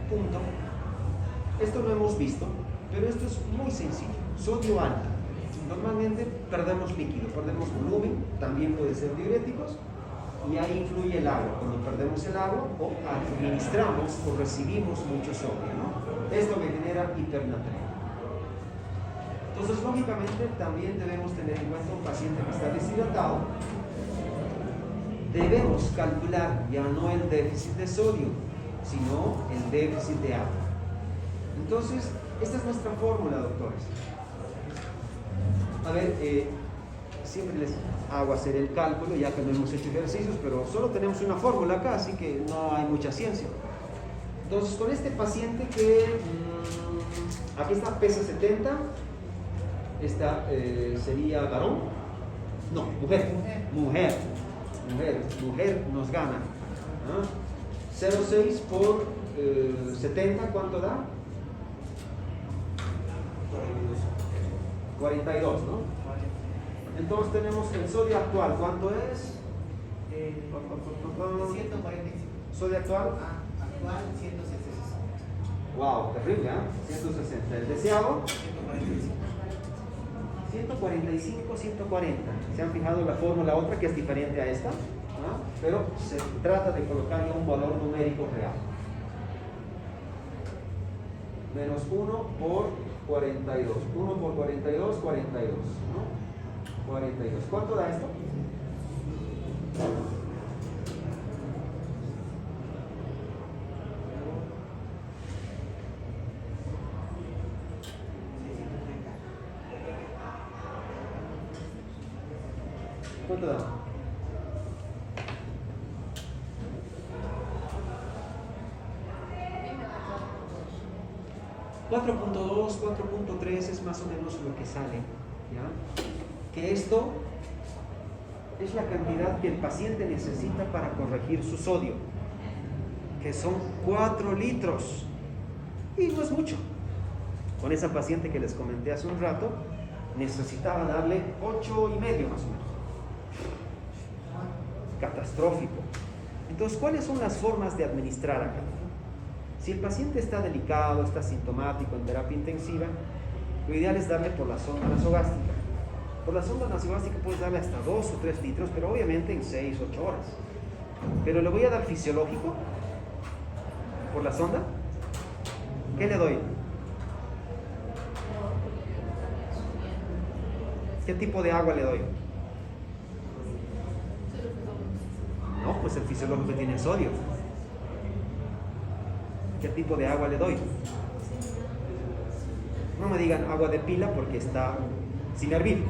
punto, esto lo hemos visto, pero esto es muy sencillo. Sodio alto. Normalmente perdemos líquido, perdemos volumen, también puede ser diuréticos, y ahí influye el agua. Cuando perdemos el agua o administramos o recibimos mucho sodio, ¿no? Esto que genera hipernatremia. Entonces, lógicamente, también debemos tener en cuenta un paciente que está deshidratado. Debemos calcular ya no el déficit de sodio, sino el déficit de agua. Entonces, esta es nuestra fórmula, doctores. A ver, siempre les hago hacer el cálculo, ya que no hemos hecho ejercicios, pero solo tenemos una fórmula acá, así que no hay mucha ciencia. Entonces, con este paciente que aquí está, pesa 70, esta sería varón, no, mujer nos gana. ¿Ah? 0,6 por 70, ¿cuánto da? 42, ¿no? Entonces tenemos el sodio actual, ¿cuánto es? 145. ¿Sodio actual? Actual 160. Wow, terrible, ¿eh? 160. ¿El deseado? 145, 140. ¿Se han fijado la fórmula otra que es diferente a esta? ¿Ah? Pero se trata de colocarle un valor numérico real. Menos 1 por 42. 1 por 42, 42. ¿No? 42. ¿Cuánto da esto? ¿Cuánto da? 4.2, 4.3 es más o menos lo que sale, ¿ya? Que esto es la cantidad que el paciente necesita para corregir su sodio, que son 4 litros, y no es mucho. Con esa paciente que les comenté hace un rato, necesitaba darle 8,5 más o menos. Catastrófico. Entonces, ¿cuáles son las formas de administrar acá? Si el paciente está delicado, está sintomático en terapia intensiva, lo ideal es darle por la sonda nasogástrica. Por la sonda nasogástrica puedes darle hasta 2 o 3 litros, pero obviamente en 6 o 8 horas. Pero le voy a dar fisiológico por la sonda. ¿Qué le doy? ¿Qué tipo de agua le doy? No, pues el fisiológico tiene sodio. ¿Qué tipo de agua le doy? No me digan agua de pila porque está sin hervir.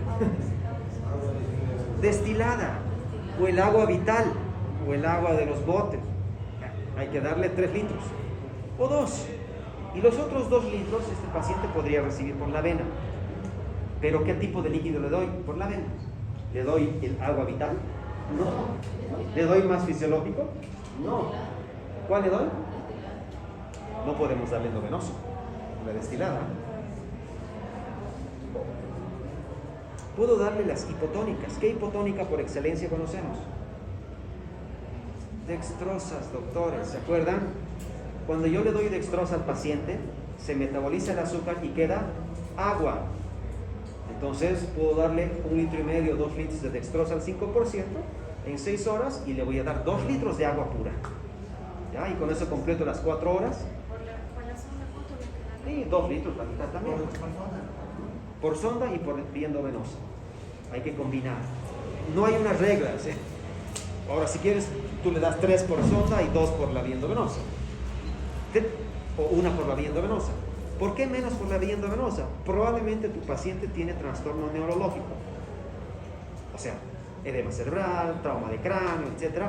Destilada, o el agua vital, o el agua de los botes. Hay que darle 3 litros, o 2. Y los otros 2 litros este paciente podría recibir por la vena. ¿Pero qué tipo de líquido le doy? Por la vena. ¿Le doy el agua vital? No. ¿Le doy más fisiológico? No. ¿Cuál le doy? No podemos darle endovenoso, la destilada. Puedo darle las hipotónicas. ¿Qué hipotónica por excelencia conocemos? Dextrosas, doctores, ¿se acuerdan? Cuando yo le doy dextrosa al paciente, se metaboliza el azúcar y queda agua. Entonces puedo darle 1,5 litros, 2 litros de dextrosa al 5% en 6 horas y le voy a dar 2 litros de agua pura. ¿Ya? Y con eso completo las 4 horas. ¿Por la sonda cuánto le queda? Y 2 litros la mitad también. Por sonda y por vía endovenosa. Hay que combinar. No hay unas reglas, ¿eh? Ahora, si quieres, tú le das 3 por sonda y 2 por la vía endovenosa. O 1 por la vía endovenosa. ¿Por qué menos por la vía endovenosa? Probablemente tu paciente tiene trastorno neurológico. O sea, edema cerebral, trauma de cráneo, etc.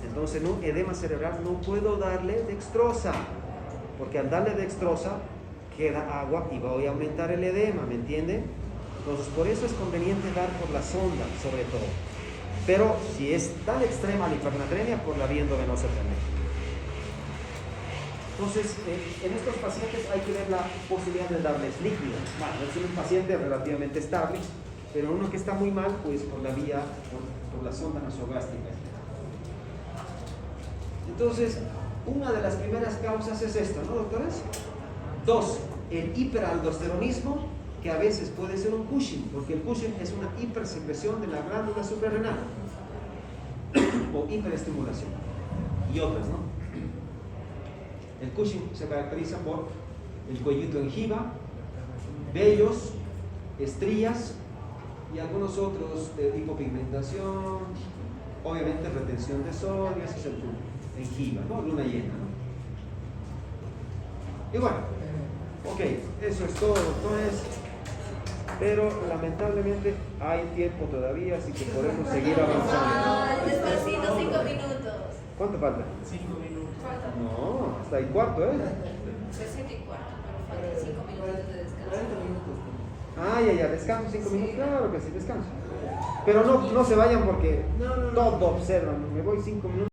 Entonces, en un edema cerebral no puedo darle dextrosa. Porque al darle dextrosa, queda agua y voy a aumentar el edema, ¿me entienden? Entonces, por eso es conveniente dar por la sonda, sobre todo. Pero si es tan extrema la hipernatremia, por la vía endovenosa también. Entonces, en estos pacientes hay que ver la posibilidad de darles líquido. Bueno, es un paciente relativamente estable, pero uno que está muy mal, pues por la vía, por la sonda nasogástrica. Entonces, una de las primeras causas es esta, ¿no, doctores? 2, el hiperaldosteronismo, que a veces puede ser un Cushing, porque el Cushing es una hipersecreción de la glándula suprarrenal o hiperestimulación, y otras, ¿no? El Cushing se caracteriza por el cuellito en jiba, vellos, estrías y algunos otros hipopigmentación, obviamente retención de sodio, ese es el punto, en jiba, ¿no? Luna llena, ¿no? Y bueno, ok, eso es todo, doctores. Pero lamentablemente hay tiempo todavía, así que podemos seguir avanzando. Despacito, 5 minutos. ¿Cuánto falta? 5 minutos. No, hasta el cuarto, ¿eh? 7 y cuarto, pero faltan 5 minutos de descanso. 40 minutos. Ah, ya, descanso 5 minutos, claro que sí, descanso. Pero no se vayan porque todo observan, me voy 5 minutos.